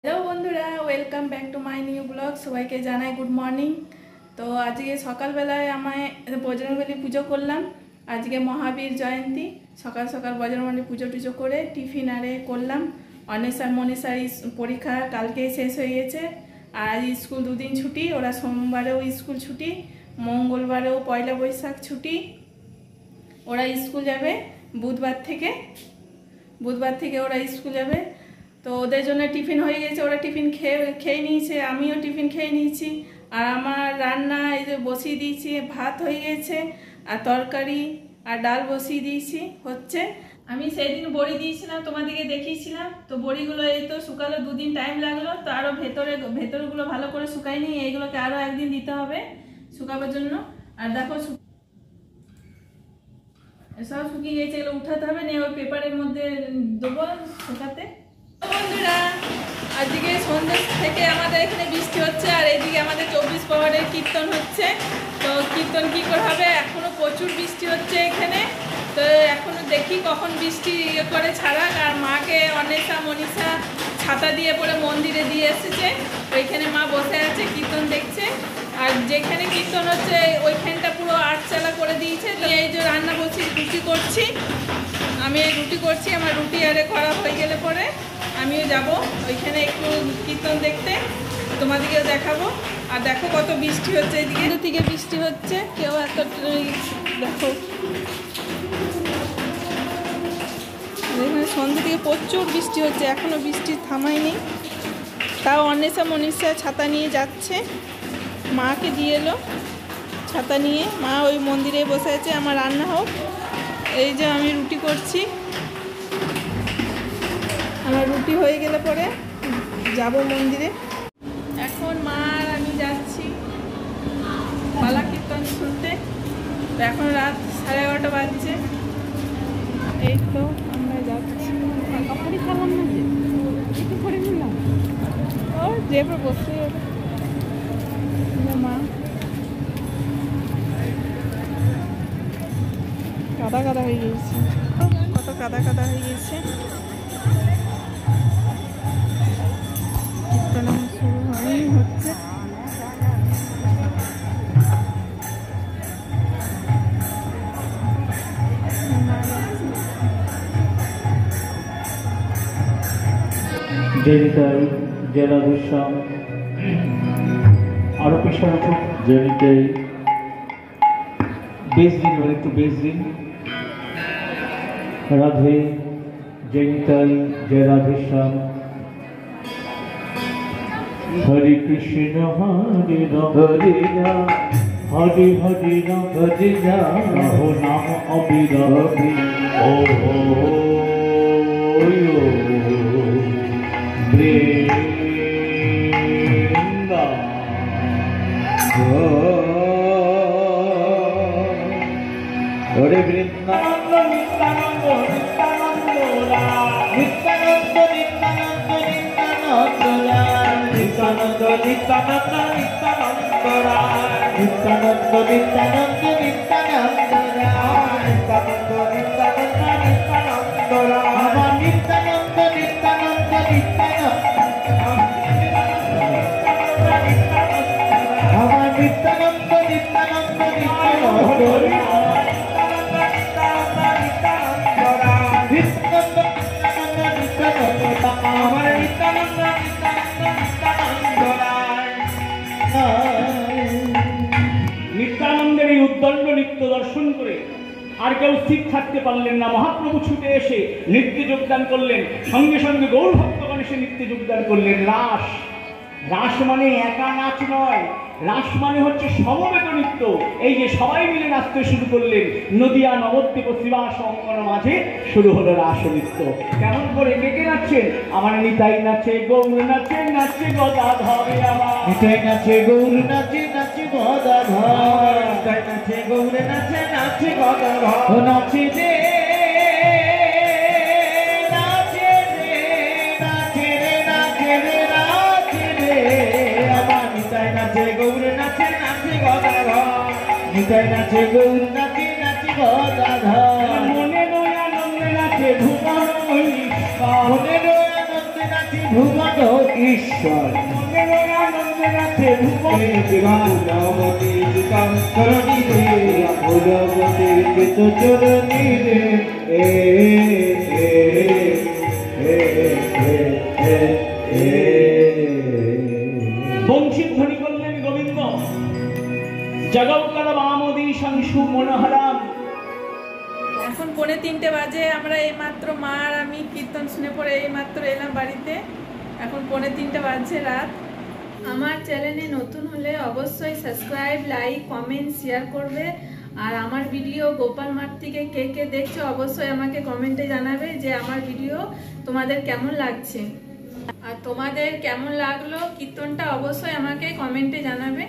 Hello বন্ধুরা, welcome back to my new blog. সবাইকে জানাই গুড মর্নিং। তো আজকে সকালবেলায় আমায় বজরংবলী পুজো করলাম। আজকে মহাবীর জয়ন্তী। সকাল সকাল বজরংবলী পুজো টুজো করে টিফিন আরে করলাম। অনেসার মনীষার পরীক্ষা কালকেই শেষ হয়ে গেছে। আর আজ স্কুল দুদিন ছুটি, ওরা সোমবারেও স্কুল ছুটি, মঙ্গলবারেও পয়লা বৈশাখ ছুটি। ওরা স্কুল যাবে বুধবার থেকে ওরা স্কুল যাবে। তো ওদের জন্য টিফিন হয়ে গেছে, ওরা টিফিন খেয়ে নিয়েছে, আমিও টিফিন খেয়ে নিয়েছি। আর আমার রান্না এই যে বসিয়ে দিয়েছি, ভাত হয়ে গেছে আর তরকারি আর ডাল বসিয়ে দিয়েছি হচ্ছে। আমি সেই দিন বড়ি দিয়েছিলাম, তোমাদেরকে দেখিয়েছিলাম। তো বড়িগুলো এই তো শুকালো, দুদিন টাইম লাগলো। তো আরও ভেতরগুলো ভালো করে শুকায়নি, এইগুলোকে আরও একদিন দিতে হবে শুকাবার জন্য। আর দেখো সব শুকিয়ে গেছে, এগুলো উঠাতে হবে, নিয়ে ওই পেপারের মধ্যে দেবো শুকাতে। বন্ধুরা, আজকে সন্ধ্যা থেকে আমাদের এখানে বৃষ্টি হচ্ছে, আর এইদিকে আমাদের 24 প্রহরের কীর্তন হচ্ছে। তো কীর্তন কী করে হবে, এখনও প্রচুর বৃষ্টি হচ্ছে এখানে। তো এখনও দেখি কখন বৃষ্টি করে ছাড়াক। আর মাকে অনেসা মনীষা ছাতা দিয়ে পরে মন্দিরে দিয়ে এসেছে, ওইখানে মা বসে আছে কীর্তন দেখছে। আর যেখানে কীর্তন হচ্ছে ওইখানটা পুরো আটচালা করে দিয়েছে। তো এই যে রান্না বলছি, রুটি করছি, আমি এই রুটি করছি। আমার রুটি আরে করা হয়ে গেলে পরে আমিও যাব ওইখানে একটু কীর্তন দেখতে, তোমাদেরকেও দেখাবো। আর দেখো কত বৃষ্টি হচ্ছে, এইদিকে থেকে বৃষ্টি হচ্ছে, কেউ এত দেখো এখানে সন্ধ্যা থেকে প্রচুর বৃষ্টি হচ্ছে, এখনও বৃষ্টি থামায়নি। তাও অন্বেষা মনীষা ছাতা নিয়ে যাচ্ছে, মাকে দিয়ে এলো ছাতা নিয়ে। মা ওই মন্দিরে বসে আছে, আমার রান্না হোক। এই যে আমি রুটি করছি, আমার রুটি হয়ে গেলে পরে যাব মন্দিরে। এখন মা আর আমি যাচ্ছি পালা কীর্তন শুনতে। তো এখন রাত 11:30 বাজছে। এই তো আমরা যাচ্ছি। কাপড়ই খেলাম না, যে একটু করে নিলাম, ও যে বসে মা কাদা কাদা হয়ে গেছে, কত কাদা কাদা হয়ে গেছে। কীর্তন শুরু হয়নি, হচ্ছে। জেনিতাই জেলা বিশ্রাম আরো পেশার উপর জেনিতাই বেশ দিন হলে একটু বেশ দিন রাধে জেনিতাই জয় রাধেশ্যাম। হরে কৃষ্ণ হরে রাম হরে রাম হরে হরে রাম হরে রাম নাম অবিরাম। ও বৃন্দা হরে বৃন্দানন্দ নিত্যানন্দ নিত্যানন্দ নিত্যানন্দ নিত্যানন্দ নিত্যানন্দ নিত্যানন্দ নিত্যানন্দ নিত্যানন্দ নিত্যানন্দ নিত্যানন্দ নিত্যানন্দ নিত্যানন্দ নিত্যানন্দ নিত্যানন্দ আমার নিত্যানন্দ নিত্যানন্দ নিত্যানন্দ আমার নিত্যানন্দ নিত্যানন্দ নিত্যানন্দ নিত্যানন্দের এই উদ্দণ্ড নৃত্য দর্শন করে আর কেউ স্থির থাকতে পারলেন না। মহাপ্রভু ছুটে এসে নৃত্যে যোগদান করলেন, সঙ্গে সঙ্গে গৌর ভক্তগণ এসে নৃত্যে যোগদান করলেন। রাস রাস মানে একা নাচ নয়, রাস মানে হচ্ছে সমবেত নৃত্য। এই যে সবাই মিলে নাচতে শুরু করলেন, নদিয়া নবদ্বীপ শ্রীবাস অঙ্গন মাঝে শুরু হলো রাস নৃত্য। কেমন করে কে কে নাচছেন? আমার নিতাই নাচে, গৌর নাচে, নাচে গদাধরে আমার নিতাই নাচে, গৌর নাচে, নাচে গদাধর নিতাই নাচে, গৌর নাচে, নাচে গদাধর নাচে রে নাচে রে নাচে রে নাচে রে নাচে রে আমার নিতাই নাচে, গৌর নাচে, নাচে গদাধর নিতাই নাচে, গৌর নাচে, নাচে গদাধর মনে নয় আনন্দে নাচে ভুবন মনে নয় আনন্দে নাচে ভুবন ঈশ্বর মনের আনন্দে নাচে ভুবন জীবনমতি চিকান্তরণী রে ভুলবতী কৃত চরণী রে বংশীর ধ্বনি করলেন গোবিন্দ। জগৎকাল মামদি সংসু মনোহরাম। এখন 2:45 বাজে, আমরা এইমাত্র মা আর আমি কীর্তন শুনে পড়ে এইমাত্র এলাম বাড়িতে। এখন 2:45 বাজছে রাত। আমার চ্যানেলে নতুন হলে অবশ্যই সাবস্ক্রাইব, লাইক, কমেন্ট, শেয়ার করবে। আর আমার ভিডিও গোপাল মাঠ থেকে কে কে দেখছো অবশ্যই আমাকে কমেন্টে জানাবে যে আমার ভিডিও তোমাদের কেমন লাগছে। আর তোমাদের কেমন লাগলো কীর্তনটা অবশ্যই আমাকে কমেন্টে জানাবে।